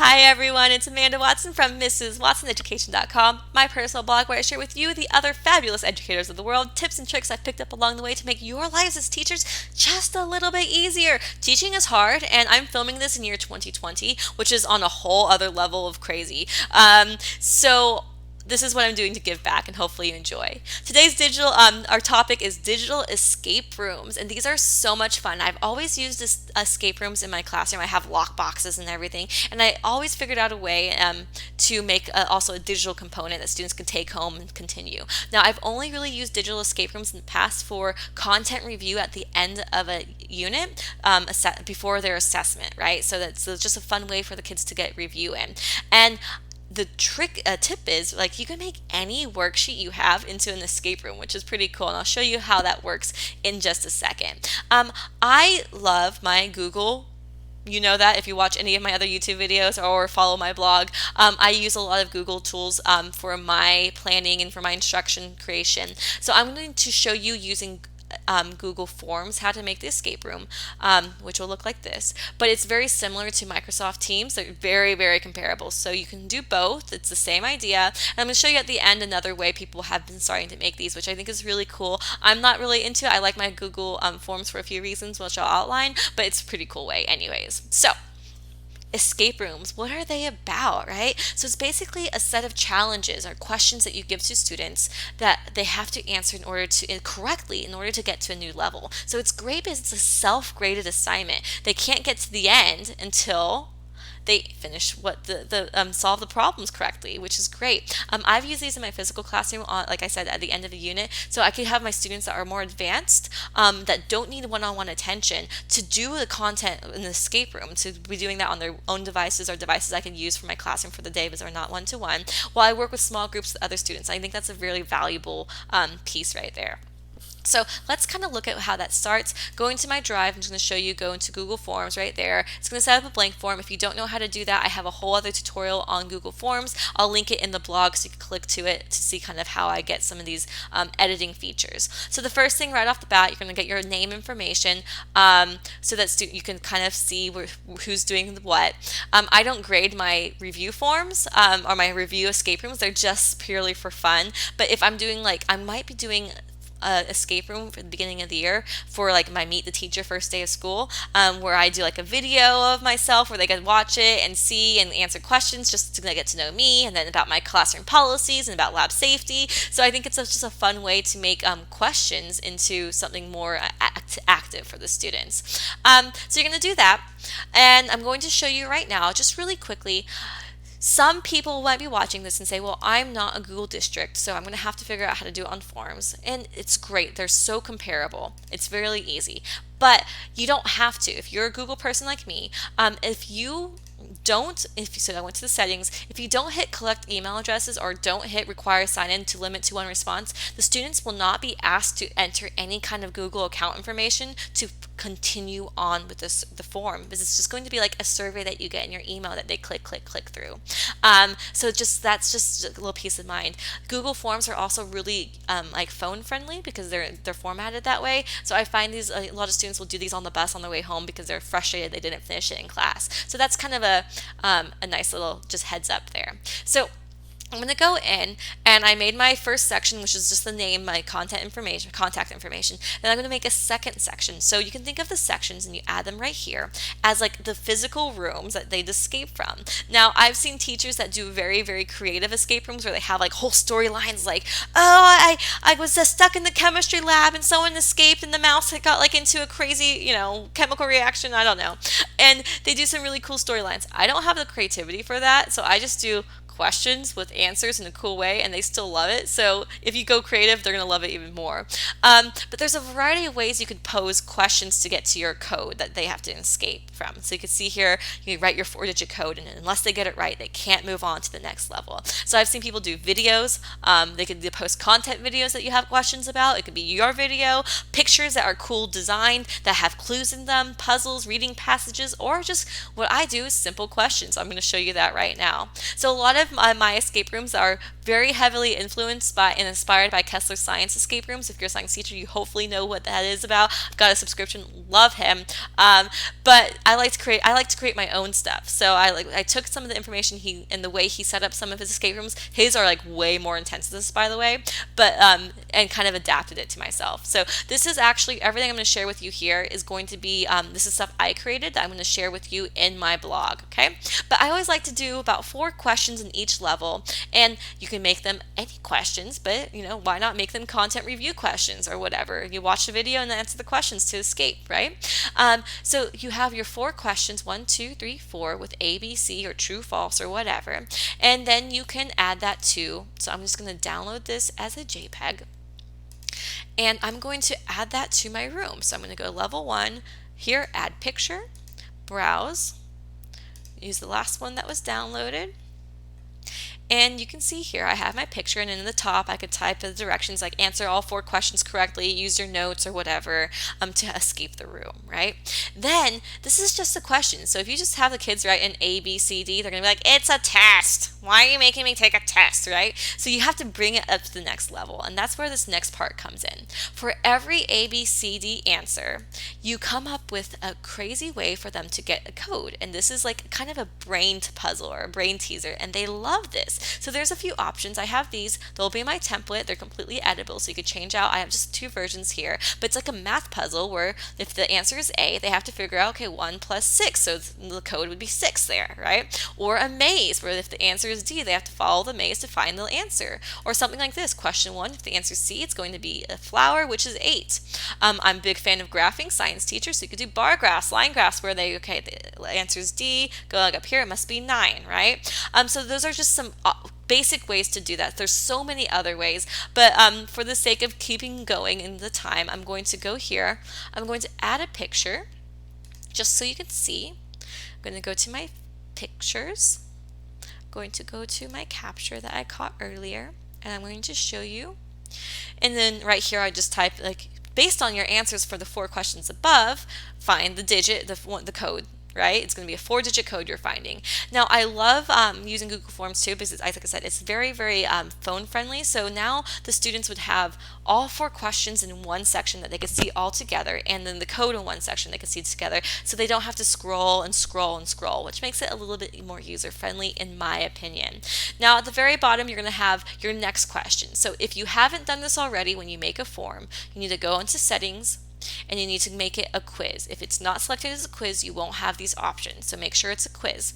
Hi everyone, it's Amanda Watson from MrsWatsonEducation.com, my personal blog where I share with you the other fabulous educators of the world, tips and tricks I've picked up along the way to make your lives as teachers just a little bit easier. Teaching is hard, and I'm filming this in year 2020, which is on a whole other level of crazy. So this is what I'm doing to give back, and hopefully you enjoy. Today's our topic is digital escape rooms, and these are so much fun. I've always used escape rooms in my classroom. I have lock boxes and everything, and I always figured out a way to make also a digital component that students can take home and continue. Now, I've only really used digital escape rooms in the past for content review at the end of a unit before their assessment, right? So that's just a fun way for the kids to get review in. And the tip is like you can make any worksheet you have into an escape room, which is pretty cool, and I'll show you how that works in just a second. I love my Google. You know that if you watch any of my other YouTube videos or follow my blog. I use a lot of Google tools for my planning and for my instruction creation. So I'm going to show you using Google Forms how to make the escape room, which will look like this. But it's very similar to Microsoft Teams. They're very, very comparable. So you can do both. It's the same idea. And I'm going to show you at the end another way people have been starting to make these, which I think is really cool. I'm not really into it. I like my Google Forms for a few reasons, which I'll outline, but it's a pretty cool way anyways. So escape rooms, what are they about, right? So it's basically a set of challenges or questions that you give to students that they have to answer in order to correctly in order to get to a new level. So it's great because it's a self-graded assignment. They can't get to the end until they finish what solve the problems correctly, which is great. I've used these in my physical classroom, like I said, at the end of a unit, so I could have my students that are more advanced, that don't need one-on-one attention, to do the content in the escape room, to be doing that on their own devices or devices I can use for my classroom for the day because they're not one-to-one, while I work with small groups with other students. I think that's a really valuable piece right there. So let's kind of look at how that starts. Going to my drive, I'm just going to show you go into Google Forms right there. It's going to set up a blank form. If you don't know how to do that, I have a whole other tutorial on Google Forms. I'll link it in the blog so you can click to it to see kind of how I get some of these editing features. So the first thing right off the bat, you're going to get your name information so that you can kind of see who's doing what. I don't grade my review forms or my review escape rooms. They're just purely for fun. But if I'm doing I might be doing escape room for the beginning of the year for like my meet the teacher first day of school, where I do like a video of myself where they can watch it and see and answer questions just to get to know me, and then about my classroom policies and about lab safety. So I think it's just a fun way to make questions into something more active for the students. So you're going to do that, and I'm going to show you right now just really quickly. Some people might be watching this and say, well, I'm not a Google district, so I'm going to have to figure out how to do it on Forms. And it's great. They're so comparable. It's really easy. But you don't have to. If you're a Google person like me, so I went to the settings, if you don't hit collect email addresses or don't hit require sign in to limit to one response, the students will not be asked to enter any kind of Google account information to continue on with the form, because it's just going to be like a survey that you get in your email that they click through. So that's just a little peace of mind. Google Forms are also really like phone friendly because they're formatted that way. So I find a lot of students will do these on the bus on their way home because they're frustrated they didn't finish it in class. So that's kind of a nice little just heads up there. So I'm going to go in, and I made my first section, which is just the name, my contact information. Then I'm going to make a second section. So you can think of the sections and you add them right here as like the physical rooms that they'd escape from. Now, I've seen teachers that do very, very creative escape rooms where they have like whole storylines like, oh, I was stuck in the chemistry lab and someone escaped and the mouse had got like into a crazy, chemical reaction. I don't know. And they do some really cool storylines. I don't have the creativity for that, so I just do questions with answers in a cool way, and they still love it. So if you go creative, they're going to love it even more. But there's a variety of ways you could pose questions to get to your code that they have to escape from. So you can see here, you write your 4-digit code, and unless they get it right, they can't move on to the next level. So I've seen people do videos. They could post content videos that you have questions about. It could be your video, pictures that are cool designed that have clues in them, puzzles, reading passages, or just what I do is simple questions. I'm going to show you that right now. So a lot of my escape rooms are very heavily influenced by and inspired by Kessler's science escape rooms. If you're a science teacher, you hopefully know what that is about. I've got a subscription, love him. But I like to create my own stuff. So I took some of the information he and the way he set up some of his escape rooms. His are like way more intense than this, by the way, but and kind of adapted it to myself. So this is actually everything I'm going to share with you here is going to be this is stuff I created that I'm going to share with you in my blog. Okay, but I always like to do about 4 questions in each level, and you can make them any questions, but why not make them content review questions or whatever? You watch the video and then answer the questions to escape, right? So you have your 4 questions, 1, 2, 3, 4, with A, B, C, or true, false, or whatever, and then you can add that to. So I'm just going to download this as a JPEG, and I'm going to add that to my room. So I'm going to go level 1 here, add picture, browse, use the last one that was downloaded. And you can see here I have my picture, and in the top I could type the directions like answer all 4 questions correctly, use your notes or whatever to escape the room, right? Then this is just a question. So if you just have the kids write an A, B, C, D, they're going to be like, it's a test. Why are you making me take a test, right? So you have to bring it up to the next level, and that's where this next part comes in. For every A, B, C, D answer, you come up with a crazy way for them to get a code. And this is like kind of a brain puzzle or a brain teaser, and they love this. So there's a few options. I have these. They'll be my template. They're completely editable, so you could change out. I have just 2 versions here, but it's like a math puzzle where if the answer is A, they have to figure out, okay, 1 plus 6, so the code would be 6 there, right? Or a maze where if the answer is D, they have to follow the maze to find the answer. Or something like this, question 1, if the answer is C, it's going to be a flower, which is 8. I'm a big fan of graphing, science teacher, so you could do bar graphs, line graphs, where the answer is D, going up here, it must be 9, right? So those are just some basic ways to do that. There's so many other ways, but for the sake of keeping going in the time, I'm going to go here. I'm going to add a picture just so you can see. I'm going to go to my pictures, going to go to my capture that I caught earlier, and I'm going to show you. And then right here I just type, like, based on your answers for the 4 questions above, find the digit, the code, right? It's going to be a 4-digit code you're finding. Now, I love using Google Forms too, because like I said, it's very, very phone friendly. So now the students would have all 4 questions in one section that they could see all together, and then the code in one section they could see together, so they don't have to scroll and scroll and scroll, which makes it a little bit more user friendly in my opinion. Now at the very bottom you're going to have your next question. So if you haven't done this already, when you make a form, you need to go into settings, and you need to make it a quiz. If it's not selected as a quiz, you won't have these options, so make sure it's a quiz.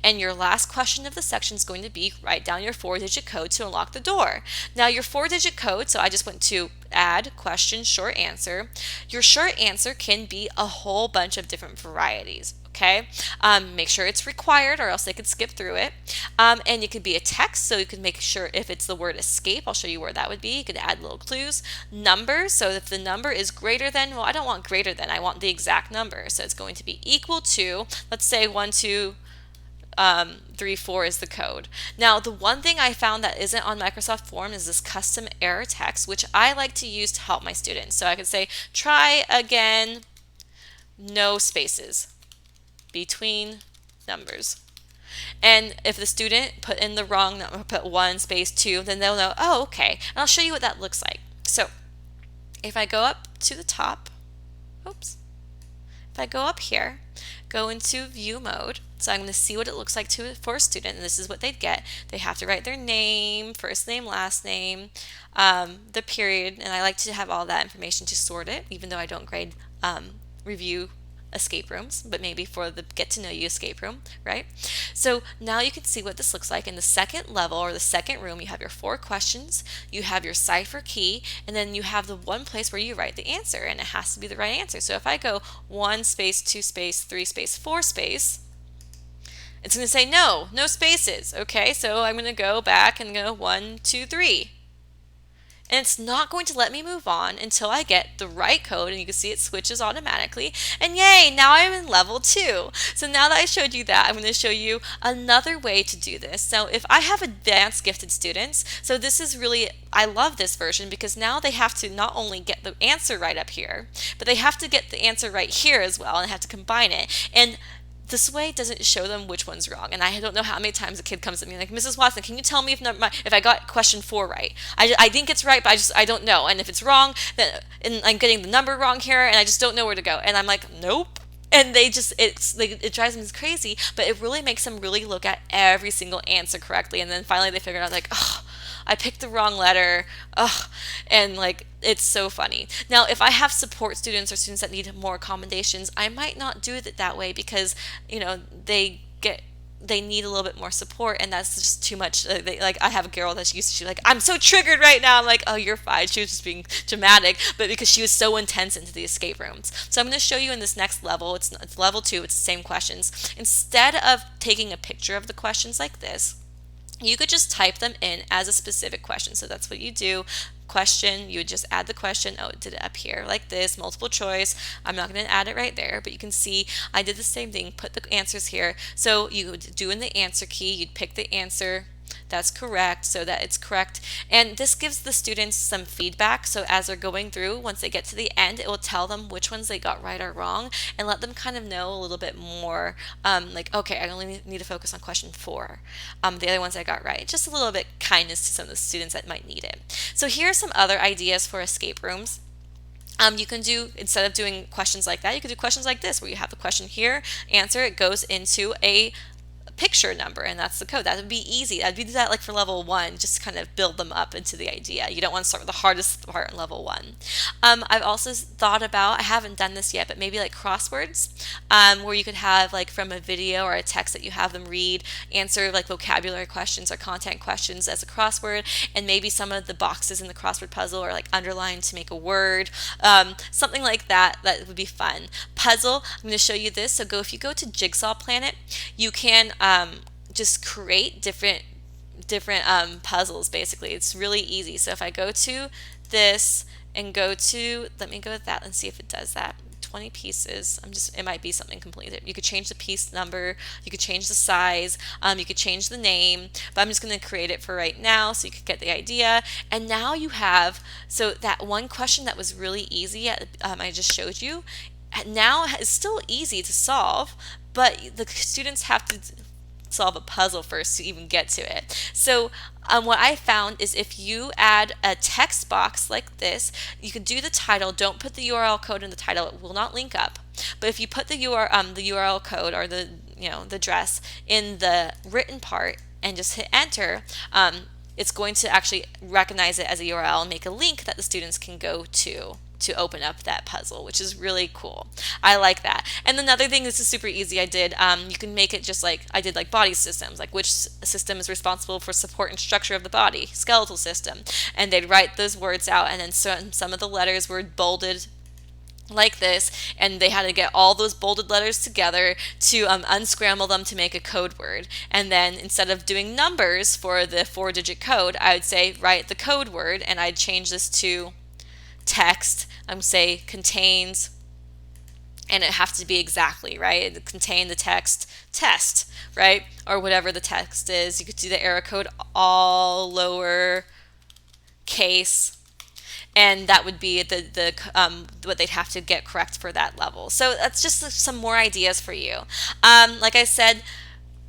And your last question of the section is going to be write down your 4-digit code to unlock the door. Now your 4-digit code, so I just went to add question short answer. Your short answer can be a whole bunch of different varieties. Okay, make sure it's required or else they could skip through it. And it could be a text, so you can make sure if it's the word escape, I'll show you where that would be. You could add little clues. Numbers, so if the number is greater than, well, I don't want greater than, I want the exact number. So it's going to be equal to, let's say 1, 2, 3, 4 is the code. Now, the one thing I found that isn't on Microsoft Form is this custom error text, which I like to use to help my students. So I could say, try again, no spaces between numbers. And if the student put in the wrong number, put 1 space 2, then they'll know, oh, okay. And I'll show you what that looks like. So if I go up to the top, oops, if I go up here, go into view mode, so I'm going to see what it looks like for a student, and this is what they'd get. They have to write their name, first name, last name, the period, and I like to have all that information to sort it, even though I don't grade review escape rooms, but maybe for the get to know you escape room, right? So now you can see what this looks like. In the second level or the second room, you have your 4 questions, you have your cipher key, and then you have the one place where you write the answer, and it has to be the right answer. So if I go 1 space, 2 space, 3 space, 4 space, it's going to say no spaces. Okay, so I'm going to go back and go 1, 2, 3. And it's not going to let me move on until I get the right code, and you can see it switches automatically. And yay, now I'm in level 2. So now that I showed you that, I'm going to show you another way to do this. So if I have advanced gifted students, so this is really, I love this version because now they have to not only get the answer right up here, but they have to get the answer right here as well and have to combine it. And this way doesn't show them which one's wrong. And I don't know how many times a kid comes to me like, Mrs. Watson, can you tell me if I got question 4 right? I think it's right, but I don't know. And if it's wrong, then and I'm getting the number wrong here, and I just don't know where to go. And I'm like, nope. And it drives them crazy, but it really makes them really look at every single answer correctly. And then finally they figure out like, oh, I picked the wrong letter. Ugh. And like, it's so funny. Now, if I have support students or students that need more accommodations, I might not do it that way because, they need a little bit more support, and that's just too much. I have a girl that she's like, I'm so triggered right now. I'm like, oh, you're fine. She was just being dramatic, but because she was so intense into the escape rooms. So I'm going to show you in this next level. It's level 2. It's the same questions. Instead of taking a picture of the questions like this, you could just type them in as a specific question. So that's what you do. Question, you would just add the question. Oh, it did it up here like this, multiple choice. I'm not going to add it right there, but you can see I did the same thing, put the answers here. So you would do in the answer key, you'd pick the answer that's correct so that it's correct. And this gives the students some feedback. So as they're going through, once they get to the end, it will tell them which ones they got right or wrong and let them kind of know a little bit more. Like, okay, I only need to focus on question 4. The other ones I got right. Just a little bit kindness to some of the students that might need it. So here are some other ideas for escape rooms. You can do, instead of doing questions like that, you could do questions like this, where you have the question here, answer, it goes into a picture number, and that's the code. That would be easy. I'd do that like for level 1, just to kind of build them up into the idea. You don't want to start with the hardest part in level 1. I've also thought about, I haven't done this yet, but maybe like crosswords, where you could have like from a video or a text that you have them read, answer like vocabulary questions or content questions as a crossword, and maybe some of the boxes in the crossword puzzle are like underlined to make a word, something like that. That would be fun. Puzzle, I'm going to show you this. So if you go to Jigsaw Planet, you can just create different puzzles. Basically, it's really easy. So if I go to this and let me go with that and see if it does that. 20 pieces. It might be something completely different. You could change the piece number, you could change the size, you could change the name, but I'm just going to create it for right now so you could get the idea. And now you have, so that one question that was really easy, I just showed you, now is still easy to solve, but the students have to solve a puzzle first to even get to it. So what I found is if you add a text box like this, you could do the title. Don't put the URL code in the title; it will not link up. But if you put the URL code or the address in the written part and just hit enter, it's going to actually recognize it as a URL and make a link that the students can go to open up that puzzle, which is really cool. I like that. And another thing, this is super easy, I did, you can make it just like, I did like body systems, like which system is responsible for support and structure of the body, skeletal system. And they'd write those words out, and then some of the letters were bolded like this, and they had to get all those bolded letters together to unscramble them to make a code word. And then instead of doing numbers for the 4-digit code, I would say write the code word, and I'd change this to text. Say contains, and it has to be exactly right. It contain the text test, right, or whatever the text is. You could do the error code all lower case, and that would be what they'd have to get correct for that level. So that's just some more ideas for you. Like I said,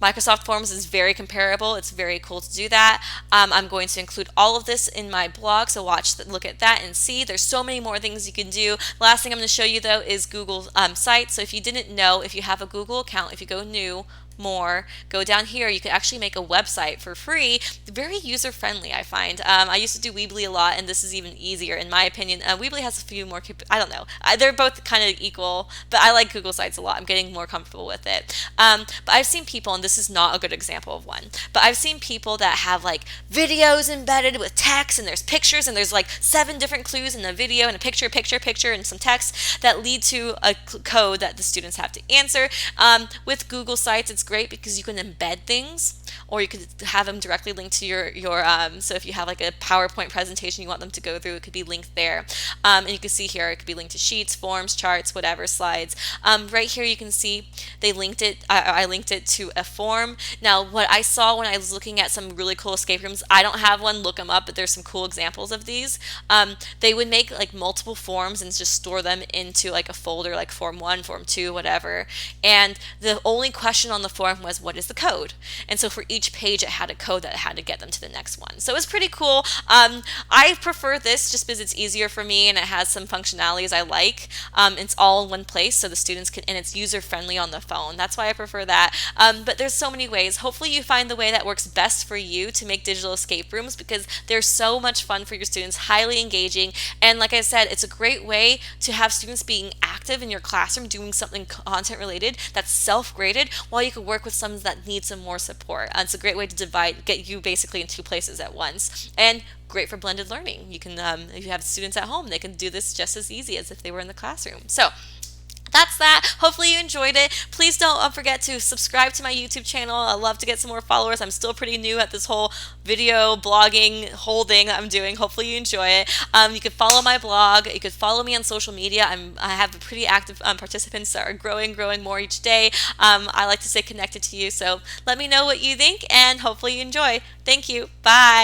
Microsoft Forms is very comparable. It's very cool to do that. I'm going to include all of this in my blog, so look at that and see. There's so many more things you can do. Last thing I'm going to show you, though, is Google Sites. So if you didn't know, if you have a Google account, if you go new, more, go down here, you can actually make a website for free. Very user-friendly, I find. I used to do Weebly a lot, and this is even easier, in my opinion. Weebly has a few more, I don't know. They're both kind of equal, but I like Google Sites a lot. I'm getting more comfortable with it. But I've seen people, and this is not a good example of one, but I've seen people that have like videos embedded with text, and there's pictures, and there's like 7 different clues in a video, and a picture, and some text that lead to a code that the students have to answer. With Google Sites, it's great because you can embed things, or you could have them directly linked to your so if you have like a PowerPoint presentation you want them to go through, it could be linked there. And you can see here it could be linked to sheets, forms, charts, whatever, slides. Right here you can see they linked it. I linked it to a form. Now, what I saw when I was looking at some really cool escape rooms, I don't have one, look them up, but there's some cool examples of these. They would make like multiple forms and just store them into like a folder, like form 1, form 2, whatever. And the only question on the form was, what is the code? And so for each page, it had a code that had to get them to the next one. So it was pretty cool. I prefer this just because it's easier for me and it has some functionalities I like. It's all in one place so the students can, and it's user friendly on the phone. That's why I prefer that. But there's so many ways. Hopefully you find the way that works best for you to make digital escape rooms, because they're so much fun for your students, highly engaging. And like I said, it's a great way to have students being active in your classroom, doing something content related that's self-graded, while you can work with some that need some more support. It's a great way to get you basically in two places at once. And great for blended learning. You can, if you have students at home, they can do this just as easy as if they were in the classroom. So that's that. Hopefully you enjoyed it. Please don't forget to subscribe to my YouTube channel. I love to get some more followers. I'm still pretty new at this whole video blogging whole thing that I'm doing. Hopefully you enjoy it. You can follow my blog. You can follow me on social media. I have pretty active participants that are growing more each day. I like to stay connected to you. So let me know what you think, and hopefully you enjoy. Thank you. Bye.